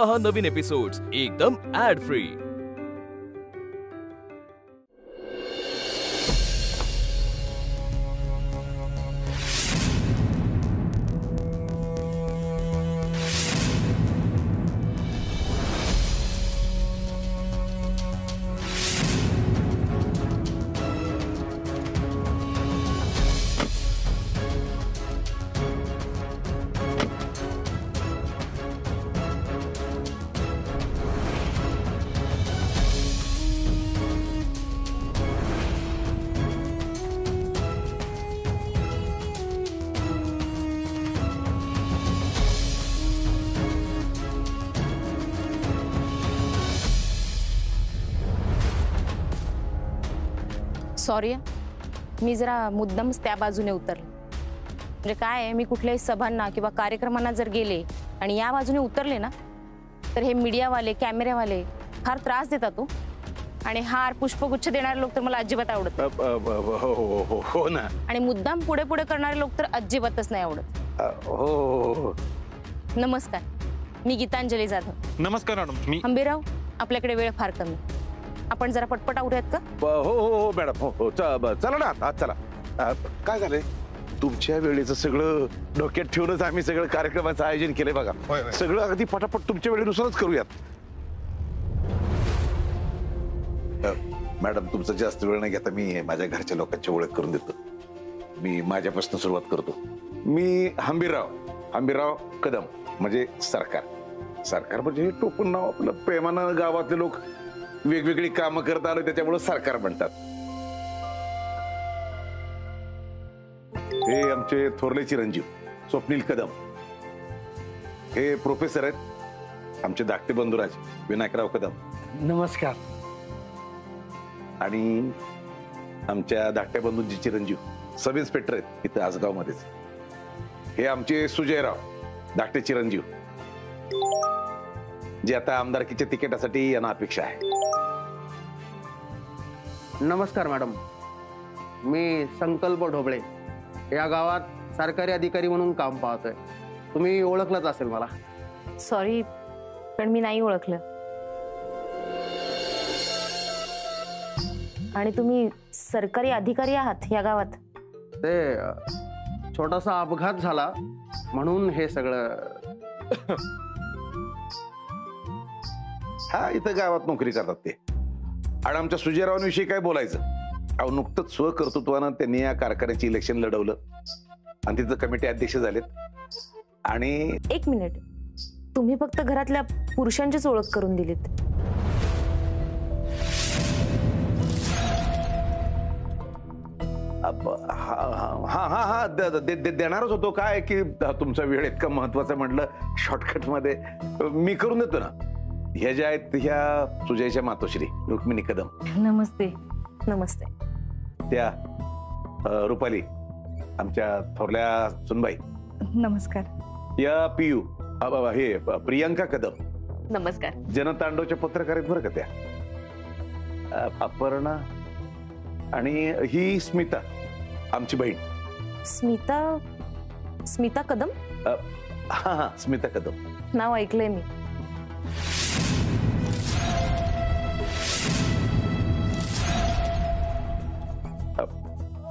पहा नवीन एपिसोड्स एकदम add free. Sorry, मी जरा मुद्दामच त्या बाजूने उतरले। म्हणजे काय आहे, मी कुठल्याही सभांना किंवा कार्यक्रमांना जर गेले आणि या बाजूने उतरले ना, तर हे मीडियावाले कॅमेरेवाले फार त्रास देतात तो। आणि हार पुष्पगुच्छ देणारे लोक तर मला अजिबात आवडत हो ना। आणि मुद्दाम पुढे पुढे करणारे लोक तर अजिबातच नाही आवडत। हो। नमस्कार, मी गीतांजली जाधव। नमस्कार मॅडम, मी हंबीराव, आपल्याकडे वेळ फार कमी, आपण जरा पटपट आवरूयात का? हो मॅडम, हो चला ना आज चला। काय झालंय, तुमच्या वेळेचं सगळं डोक्यात ठेवूनच आम्ही सगळं कार्यक्रमाचं आयोजन केलंय बघा। सगळं अगदी पटापट तुमच्या वेळेनुसारच करूयात। मॅडम, तुमचं जास्त वेळ नाही घेता मी माझ्या घरच्या लोकांची ओळख करून देतो। मी माझ्यापासून सुरुवात करतो। मी हंबीरराव कदम, म्हणजे सरकार म्हणजे टोपण नाव आपलं। प्रेमानं गावातले लोक वेगवेगळी कामं करत आलो त्याच्यामुळे सरकार म्हणतात। हे आमचे थोरले चिरंजीव स्वप्नील कदम, हे प्रोफेसर आहेत आमचे धाकटे बंधुराज विनायकराव कदम। नमस्कार। आणि आमच्या धाकट्या बंधूंचे चिरंजीव सब इन्स्पेक्टर आहेत इथं आसगाव मध्येच, हे आमचे सुजयराव धाकटे चिरंजीव, जे आता आमदारकीच्या तिकिटासाठी यांना अपेक्षा आहे। नमस्कार मॅडम, मी संकल्प ढोबळे, या गावात सरकारी अधिकारी म्हणून काम पाहतोय। तुम्ही ओळखलंच असेल मला। सॉरी, पण मी नाही ओळखलं। आणि तुम्ही सरकारी अधिकारी आहात या गावात? ते छोटासा अपघात झाला म्हणून हे सगळं। हा, इथं गावात नोकरी करतात ते। आणि आमच्या सुजयरावांविषयी काय बोलायचं, अहो नुकतंच स्वकर्तृत्वानं त्यांनी या कारखान्याचे इलेक्शन लढवलं आणि तिथं कमिटी अध्यक्ष झालेत। आणि एक मिनिट, तुम्ही फक्त घरातल्या पुरुषांचीच ओळख करून दिलीत। हा देणारच होतो। काय की तुमचा वेळ इतका महत्वाचा म्हटलं शॉर्टकट मध्ये मी करून देतो ना। ह्या ज्या आहेत ह्या सुजयच्या मातोश्री रुक्मिणी कदम। नमस्ते। नमस्ते। त्या रुपाली आमच्या थोरल्या सुनबाई। नमस्कार। या पियू हे प्रियंका कदम। नमस्कार। जनतांडवच्या पत्रकार आहेत बरं का त्या। अपर्णा आणि ही स्मिता आमची बहीण। स्मिता कदम? हा, स्मिता कदम नाव ऐकलंय मी।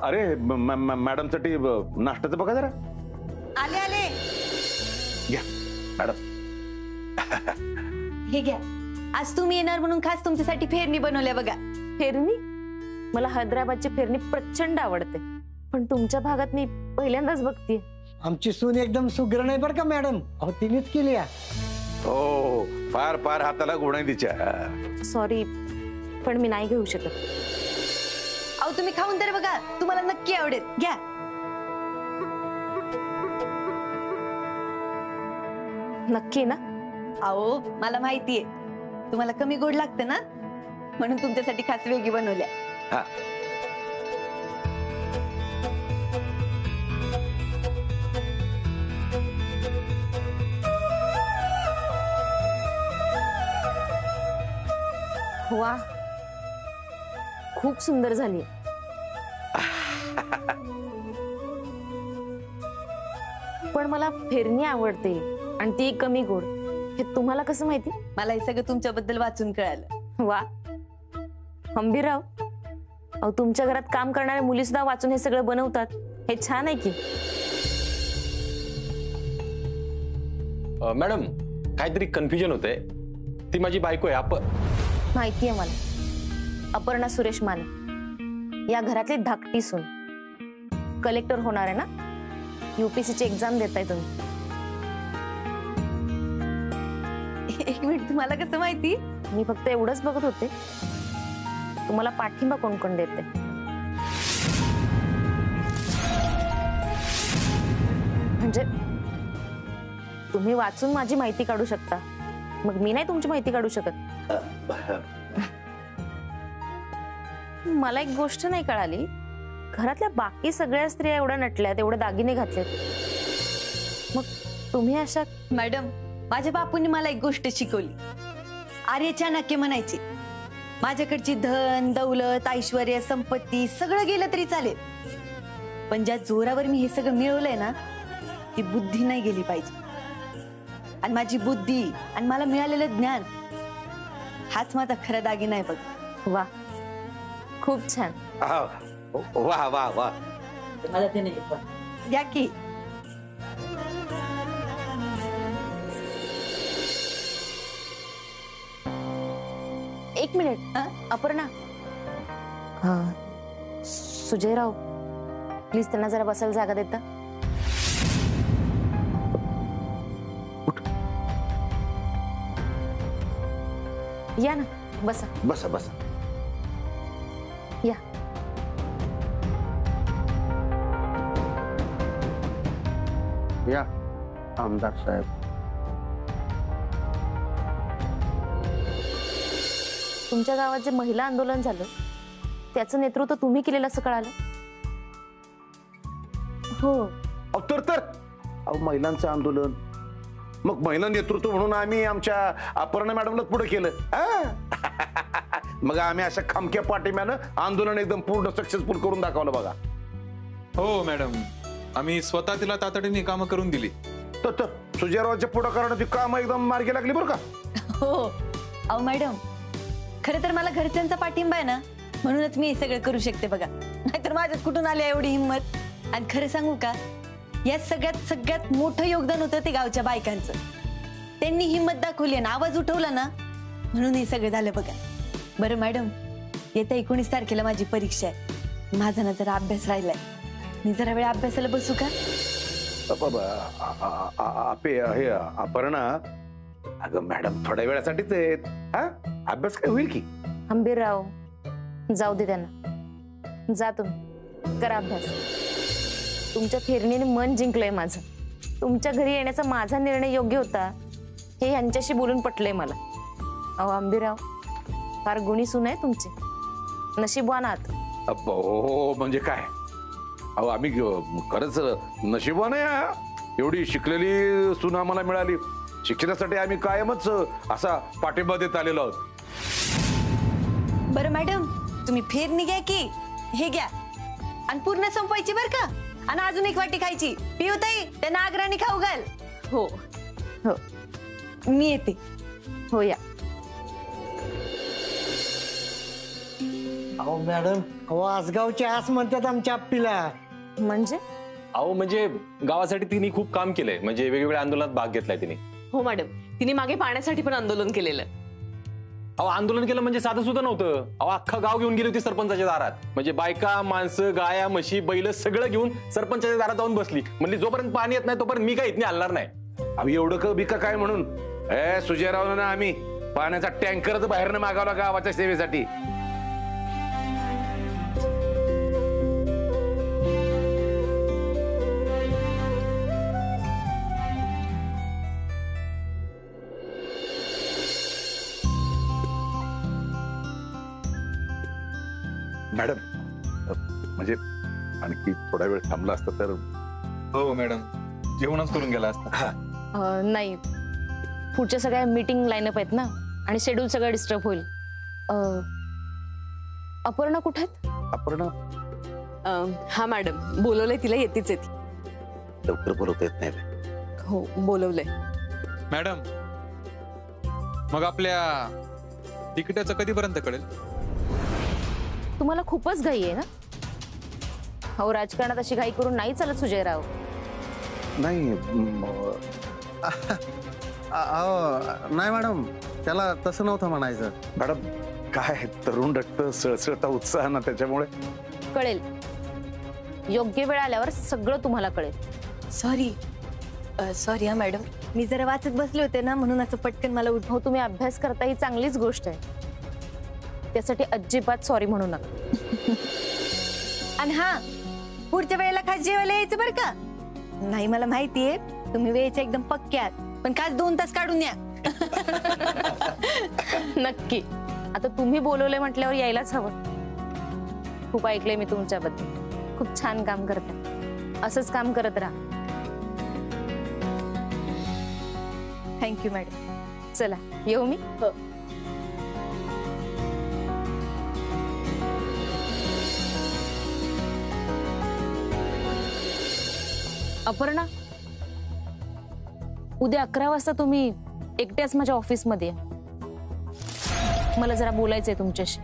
अरे मॅडम साठी नाश्त्याचं बघा जरा। आले आले, घ्या मॅडम। हे घ्या, आज तुम्ही येणार म्हणून खास तुमच्यासाठी फेरणी बनवल्या बघा। फेरणी? मला हैदराबादची फेरणी प्रचंड आवडते, पण तुमच्या भागात मी पहिल्यांदाच बघते। आमची सून एकदम सुग्रण आहे बरं का मॅडम, अहो तिनेच केली आहे। हो, फार फार हाताला गुण आहे तिच्या। सॉरी, पण मी नाही घेऊ शकत। अहो तुम्ही खाऊन तर बघा, तुम्हाला नक्की आवडेल, घ्या। नक्की ना? अहो मला माहितीये तुम्हाला कमी गोड लागतं ना, म्हणून तुमच्यासाठी खास वेगळी बनवल्या। हा, वा, खूप सुंदर झाली। पण मला फेरणी आवडते आणि ती कमी गोड। हे तुम्हाला कसं माहिती? मला हे सगळं तुमच्याबद्दल वाचून कळालं. वा, हंबीरराव, अहो तुमच्या घरात काम करणाऱ्या मुली सुद्धा वाचून हे सगळं बनवतात. हे छान आहे की. मॅडम, काहीतरी कन्फ्युजन होतंय. ती माझी बायको आहे. माहिती आहे मला, अपर्णा सुरेश माने, या घरातली धाकटी सून. कलेक्टर होणार आहे ना? UPSCची एक्झाम देताय तुम्ही. एक मिनिट, तुम्हाला कसं माहिती? मी फक्त एवढंच बघत होते, तुम्हाला पाठिंबा कोण कोण देते. म्हणजे तुम्ही वाचून माझी माहिती काढू शकता, मग मी नाही तुमची माहिती काढू शकत. मला एक गोष्ट नाही कळाली, घरातल्या बाकी सगळ्या स्त्रिया एवढ्या नटल्यात, एवढे दागिने घातलेत, मग तुम्ही अशा? मॅडम, माझ्या बापूंनी मला एक गोष्ट शिकवली. आर्य चाणक्य म्हणायचे, माझ्याकडची धन दौलत ऐश्वर्य संपत्ती सगळं गेलं तरी चालेल, पण ज्या जोरावर मी हे सगळं मिळवलंय ना, ती बुद्धी नाही गेली पाहिजे. आणि माझी बुद्धी आणि मला मिळालेलं ज्ञान हाच माझा खरा दागिना आहे बघ. वा, खूप छान. वा वा वा. या की. एक मिनिट. अपर्णा, सुजयराव, प्लीज त्यांना जरा बसायला जागा देता. या ना, बसा. बसा बसा. या. या आमदार साहेब. तुमच्या गावात जे महिला आंदोलन झालं त्याचं नेतृत्व तुम्ही केलेलं असं कळालं. हो. तर महिलांचं आंदोलन, मग महिला नेतृत्व म्हणून आम्ही आमच्या अपर्णा मॅडमला पुढे केलं. मग आम्ही अशा खमक्या पाठिंब्यानं आंदोलन एकदम पूर्ण सक्सेसफुल करून दाखवलं बघा. हो मॅडम, आम्ही स्वतः तिला तातडीने कामं करून दिली. तर सुजयरावांच्या पुढाकारानं ती कामं एकदम मार्गी लागली बरं का. हो. अहो मॅडम, खरं तर मला घरच्यांचा पाठिंबा आहे ना, म्हणूनच मी हे सगळं करू शकते बघा, नाहीतर माझ्यात कुठून आली एवढी हिंमत. आणि खरं सांगू का, या सगळ्यात मोठं योगदान होतं ते गावच्या बायकांचं. त्यांनी हिंमत दाखवली आणि आवाज उठवला ना, म्हणून हे सगळं झालं बघा. बरं मॅडम, येत्या 19 तारखेला माझी परीक्षा आहे. माझा ना जरा अभ्यास राहिलाय, मी जरा वेळ अभ्यासाला बसू का? हे अपर्णा, अगं मॅडम थोड्या वेळासाठीच आहेत. अभ्यास काय होईल की. हंबीरराव, जाऊ दे त्यांना. जा तुम्ही, करा अभ्यास. तुमच्या फेरणीने मन जिंकलंय माझं. तुमच्या घरी येण्याचा माझा निर्णय योग्य होता हे यांच्याशी बोलून पटलंय मला. अहो हंबीरराव, फार गुणी सून आहे तुमची, नशीबवान आहात. हो म्हणजे काय, अहो आम्ही खरंच नशीबवान आहे. एवढी शिकलेली सून आम्हाला मिळाली. शिक्षणासाठी आम्ही कायमच असा पाठिंबा देत आलेलो आहोत. बरं मॅडम, तुम्ही फेरणी घ्या की. हे घ्या आणि पूर्ण संपवायची बर का. आणि अजून एक वाटी खायची. पिऊताई, त्यांना आग्रहाने खाऊ घाल. हो हो, मी येते. हो या. अहो मॅडम, अहो आसगावची आस म्हणतात आमच्या आप्पीला. म्हणजे? अहो म्हणजे गावासाठी तिने खूप काम केलंय, म्हणजे वेगवेगळ्या आंदोलनात भाग घेतलाय तिने. हो मॅडम, तिने मागे पाण्यासाठी पण आंदोलन केलेलं. अहो आंदोलन केलं म्हणजे साधं सुद्धा नव्हतं. अहो अख्खा गाव घेऊन गेली होती सरपंचाच्या दारात. म्हणजे बायका माणसं गाया म्हशी बैल सगळं घेऊन सरपंचाच्या दारात जाऊन बसली. म्हणजे जोपर्यंत पाणी येत नाही तोपर्यंत मी काय इथने हलणार नाही. आम्ही एवढं बिका काय म्हणून सुजयराव ना आम्ही पाण्याचा टँकरच बाहेरनं मागवला गावाच्या सेवेसाठी. मॅडम, म्हणजे आणखी थोडा वेळ थांबला असता तर. हो मॅडम, जेवणच करून गेला असता. नाही, पुढच्या सगळ्या मीटिंग लाईनअप आहेत ना, आणि शेड्यूल सगळं डिस्टर्ब होईल. अपर्णा कुठे आहेत? अपर्णा? हा मॅडम, बोलवलंय तिला, येतेच येते. लवकर बोलवता येत नाही. हो बोलवलंय. मॅडम, मग आपल्या तिकिटाचं कधीपर्यंत कळेल? तुम्हाला खूपच घाई आहे ना? हो, राजकारणात अशी घाई करून नाही चालत सुजयराव. नाही नाही मॅडम, त्याला तसं नव्हतं म्हणायचं. मॅडम, काय तरुण रक्त, सळसळता उत्साह ना, त्याच्यामुळे. कळेल, योग्य वेळ आल्यावर सगळं तुम्हाला कळेल. सॉरी हा मॅडम, मी जरा वाचत बसले होते ना, म्हणून असं पटकन मला हो, तुम्ही अभ्यास करता ही चांगलीच गोष्ट आहे, त्यासाठी अजिबात सॉरी म्हणू नका. आणि हा, पुढच्या वेळेला खास जेवायला यायचं बरं का? नाही, मला माहितीये तुम्ही वेळेच्या एकदम पक्क्यात, पण खास 2 तास काढून या. नक्की. आता तुम्ही बोलवले म्हटल्यावर यायलाच हवं. खूप ऐकलंय मी तुमच्याबद्दल, खूप छान काम करता, असंच काम करत राहा. Thank you madam. चला, येऊ मी. अपर्णा, उद्या 11 वाजता तुम्ही एकट्याच माझ्या ऑफिसमध्ये या. मला जरा बोलायचंय तुमच्याशी.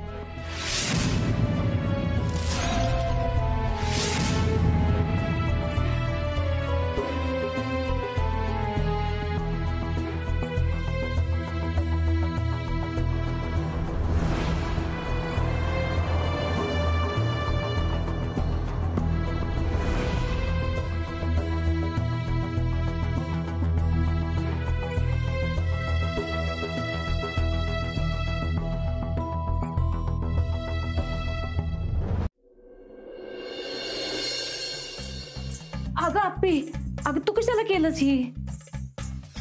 अगं आप्पी, अगं तू कशाला केलंस ही?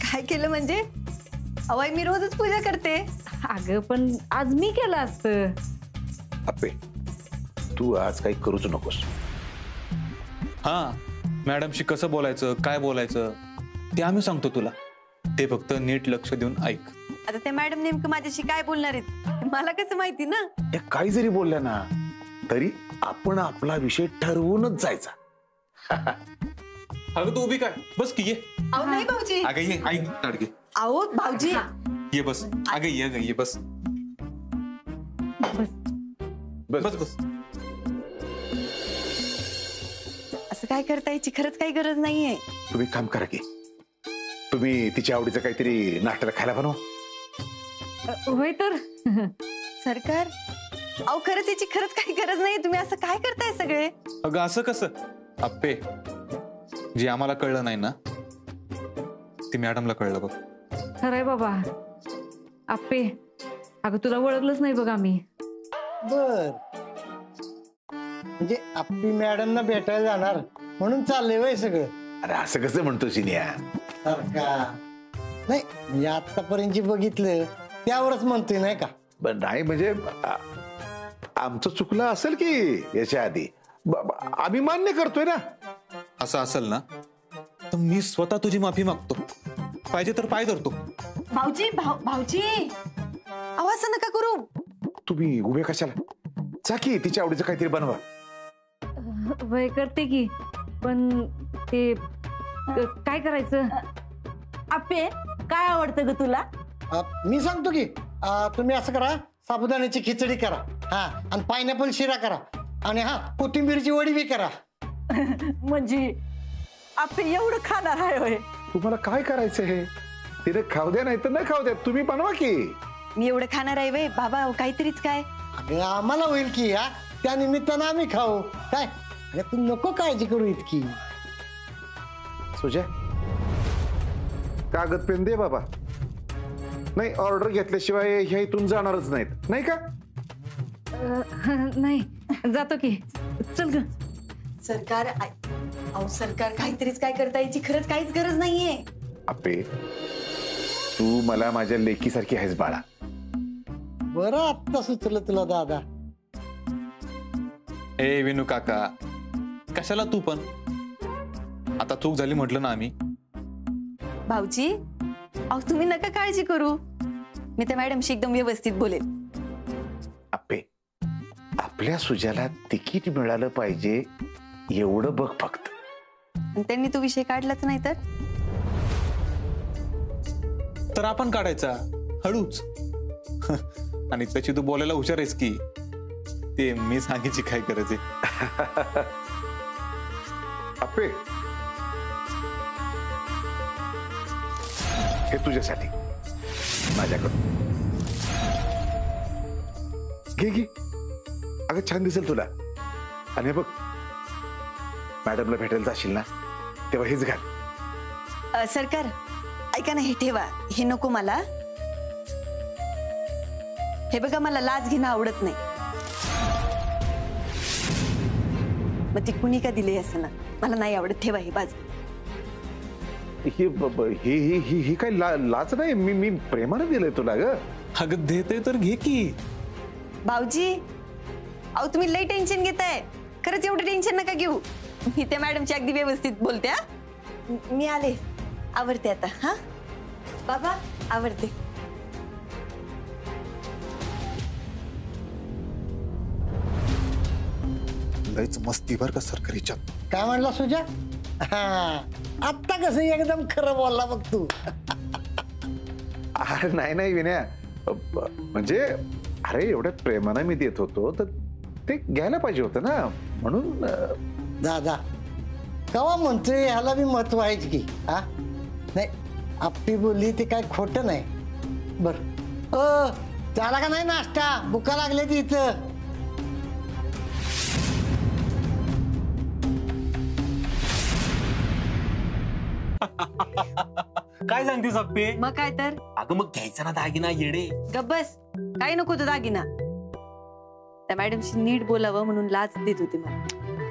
काय केलं म्हणजे? अवय, मी रोजच पूजा करते. अगं पण आज मी केलं असतं. अप्पे, तू आज काही करूच नकोस. हा, मॅडमशी कसं बोलायचं, काय बोलायचं ते आम्ही सांगतो तुला. ते फक्त नीट लक्ष देऊन ऐक. आता ते मॅडम नेमकं माझ्याशी काय बोलणार आहेत मला कसं माहिती ना? काही जरी बोलल्या ना तरी आपण आपला विषय ठरवूनच जायचा. अगं तू उभी काय, बस की ये. अहो नाही भाऊजी. अगं ये, आई ताडगे. अहो भाऊजी, ये बस. अगं ये बस. बस बस. असं काय करता याची खरंच काही गरज नाहीये. तुम्ही काम करा की, तुम्ही तिच्या आवडीचं काहीतरी नाश्त्याला खायला बनवा. होय तर. सरकार, अहो खरंच याची खरंच काही गरज नाही. तुम्ही असं काय करताय सगळे? अगं असं कसं? अप्पे, जे आम्हाला कळलं नाही ना ते मॅडमला कळलं बघ. खरंय बाबा. आप्पे, अगं तुला ओळखलंच नाही बघ आम्ही. बर, म्हणजे आपली मॅडमना भेटायला जाणार म्हणून चाललंय वय सगळं? अरे असं कसं म्हणतो सिनिया? नाही म्हणजे आतापर्यंत जे बघितलं त्यावरच म्हणतोय, नाही का? पण नाही म्हणजे आमचं चुकलं असेल की याच्या आधी, आम्ही मान्य करतोय ना. असं असेल ना तर मी स्वतः तुझी माफी मागतो, पाहिजे तर पाय धरतो. भाऊजी, भाऊजी, अहो असं नका करू. तुम्ही उभे कशाला? जा की तिच्या आवडीचं काहीतरी बनवा. वय करते की, पण ते काय करायचं? आप्पे, काय आवडतं ग तुला? मी सांगतो की, तुम्ही असं करा, साबुदाण्याची खिचडी करा, हा, आणि पायनॅपल शिरा करा, आणि हा, कोथिंबीरची वडी बी करा. म्हणजे आप्पे एवढं खाणार आहे होय? तुम्हाला काय करायचं हे? तिने खाऊ द्या नाही तर न खाऊ द्या, तुम्ही बनवा की. मी एवढं खाणार आहे वय बाबा? काहीतरीच काय. अगं आम्हाला होईल की, हा, त्या निमित्तानं आम्ही खाऊ. काय अगं तू नको काळजी करू इतकी. सुजय, कागद पेन दे बाबा. नाही, ऑर्डर घेतल्याशिवाय ह्या इथून जाणारच नाहीत, नाही का? नाही, जातो की. चल ग. सरकार, अहो सरकार, काहीतरीच काय करता याची खरंच काहीच गरज नाहीये. अप्पे, तू मला माझ्या लेकीसारखी आहेस बाळा. बरं आत्ता सुचलं तुला दादा. ए विनू काका, कशाला तू पण? आता चूक झाली म्हटलं ना आम्ही. भाऊजी, अहो तुम्ही नका काळजी करू, मी त्या मॅडमशी एकदम व्यवस्थित बोलेल. अप्पे, आपल्या सुजाला तिकीट मिळालं पाहिजे एवढं बघ फक्त. त्यांनी तो विषय काढलाच नाही तर आपण काढायचा. हळूच. आणि तशी तू बोलायला हुशार आहेस की, ते मी सांगायची काय गरज आहे. आपे, हे तुझ्यासाठी माझ्याकडून. घे घे, अगं छान दिसेल तुला. आणि बघ, मॅडमला भेटायला जाशील ना तेव्हा हेच घाल. सरकार ऐका ना, हे ठेवा, हे नको मला. हे बघा, मला लाच घेणं आवडत नाही. मग ती कुणी का दिली असं ना, मला नाही आवडत. ठेवा हे बाजू. ही काय लाच नाही, मी प्रेमानं दिलंय तुला ग. अगं देते तर घे की. भाऊजी, अहो तुम्ही लई टेन्शन घेताय. खरंच एवढं टेन्शन नका घेऊ. मी त्या मॅडमची अगदी व्यवस्थित बोलते. मी आले, आवडते आता. हा बाबा, आवडते. लयच मस्ती बर का सरकारीच्या. काय म्हणला सुजा? हा, आत्ता कसं एकदम खरं बोलला बघ तू. अरे नाही विनया, म्हणजे अरे एवढ्या प्रेमानं मी देत होतो तर ते घ्यायला पाहिजे होतं ना, म्हणून. दादा कवा म्हणतोय, ह्याला बी महत्व आहेच की. हा नाही, आपली बोलली ते काय खोटं नाही. बर त्याला का नाही नाश्ता, भुका लागले ती इथं. काय सांगते सप्पे? मग काय तर. अगं मग घ्यायचा ना दागिना येडे. गब्बस, काय नको तो दागिना. त्या मॅडमशी नीट बोलावं म्हणून लाच देत होते मला.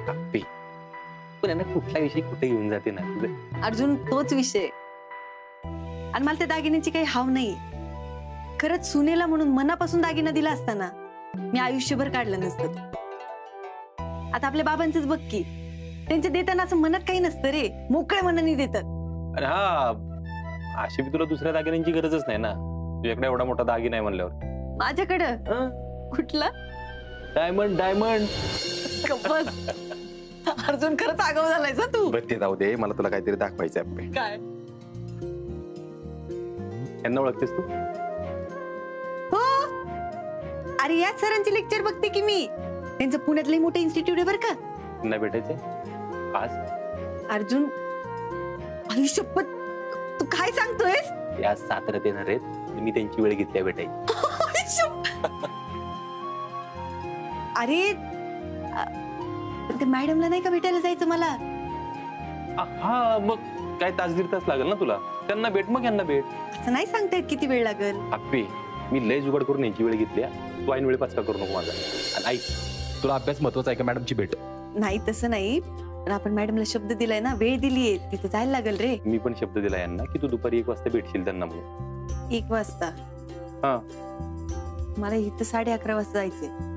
सप्पे, पण यांना कुठला विषय कुठे घेऊन जाते ना. अर्जुन, तोच विषय. आणि मला त्या दागिन्याची काही हाव नाही. खरंच सुनेला म्हणून मनापासून दागिना दिला असताना मी आयुष्यभर काढलं नसतं. आता आपल्या बाबांचंच बघ की, त्यांचे देताना असं मनात काही नसतं रे, मोकळ्या मनाने देतात. अरे हा, अशी बी तुला दुसऱ्या दागिन्यांची गरजच नाही ना. तुझ्याकडे एवढा मोठा दागिना आहे म्हणल्यावर. माझ्याकडं कुठला? डायमंड. अर्जुन, खरंच आगाऊ झालाय तू. बरं ते जाऊ दे, मला तुला काहीतरी दाखवायचंय. काय? यांना ओळखतेस तू? हो, अरे या सरांची लेक्चर बघते की मी. त्यांचं पुण्यातलं मोठं इन्स्टिट्यूट आहे बरं का. त्यांना भेटायचंय आज. अर्जुन, आयुष्यपत तू काय सांगतोयस? या साताऱ्यात येणार आहेत, मी त्यांची वेळ घेतली भेटायची. अरे ते मॅडमला नाही का भेटायला जायचं मला? हा, मग काय तास दीड तास लागेल ना तुला. त्यांना भेट, मग यांना भेट. असं नाही सांगतायत किती वेळ लागेल. अप्पे, मी लय जुगाड करून यांची वेळ घेतली. तू ऐन वेळी पाचका करू नको माझा. आणि ऐक, तुला अभ्यास महत्वाचा आहे का मॅडमची भेट? नाही तसं नाही, पण आपण मॅडमला शब्द दिलाय ना, वेळ दिलीये, तिथे जायला लागेल रे. मी पण शब्द दिला यांना की तू दुपारी 1 वाजता भेटशील त्यांना म्हणून. 1 वाजता? हा, मला इथं 11:30 वाजता जायचंय.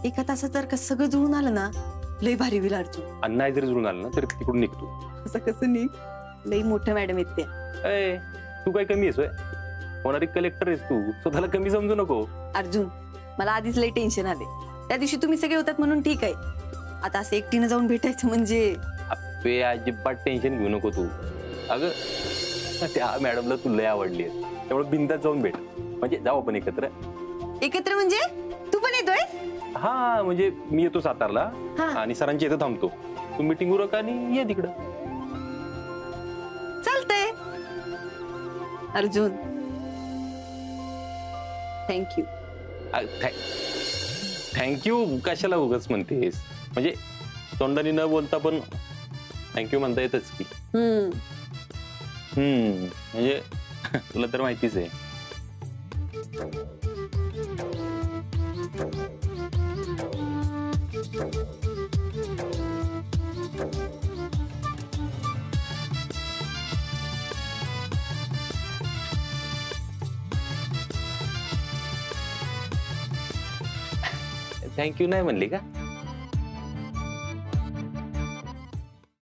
1 तासात जर का सगळं जुळून आलं ना, लय भारी होईल अर्जुन. आणि नाही जरी जुळून आलं ना तरी तिकडून निघतो. असं कसं निघ? लय मोठं मॅडम आहेत ते. तू काय कमी आहेस? होणारी कलेक्टर आहेस तू, स्वतःला कमी समजू नको. अर्जुन, मला आधीच लय टेन्शन आले. त्या दिवशी तुम्ही सगळे होतात म्हणून ठीक आहे, आता असं एकटीनं जाऊन भेटायचं म्हणजे. अप्पे, अजिबात टेन्शन घेऊ नको तू. अगं त्या मॅडमला तू लय आवडली, त्यामुळे बिंदास जाऊन भेट. म्हणजे जाऊ आपण एकत्र. एकत्र म्हणजे तू पण येतोय? हा, म्हणजे मी येतो सातारला हा. आणि सरांची इथं थांबतो. तू मीटिंग उरक आणि ये तिकडं. चालतंय अर्जुन. थँक्यू. थँक्यू कशाला उगाच म्हणतेस? म्हणजे तोंडाने न बोलता पण थँक्यू म्हणता येतच की. म्हणजे तुला तर माहितीच आहे. थँक्यू नाही म्हणली का?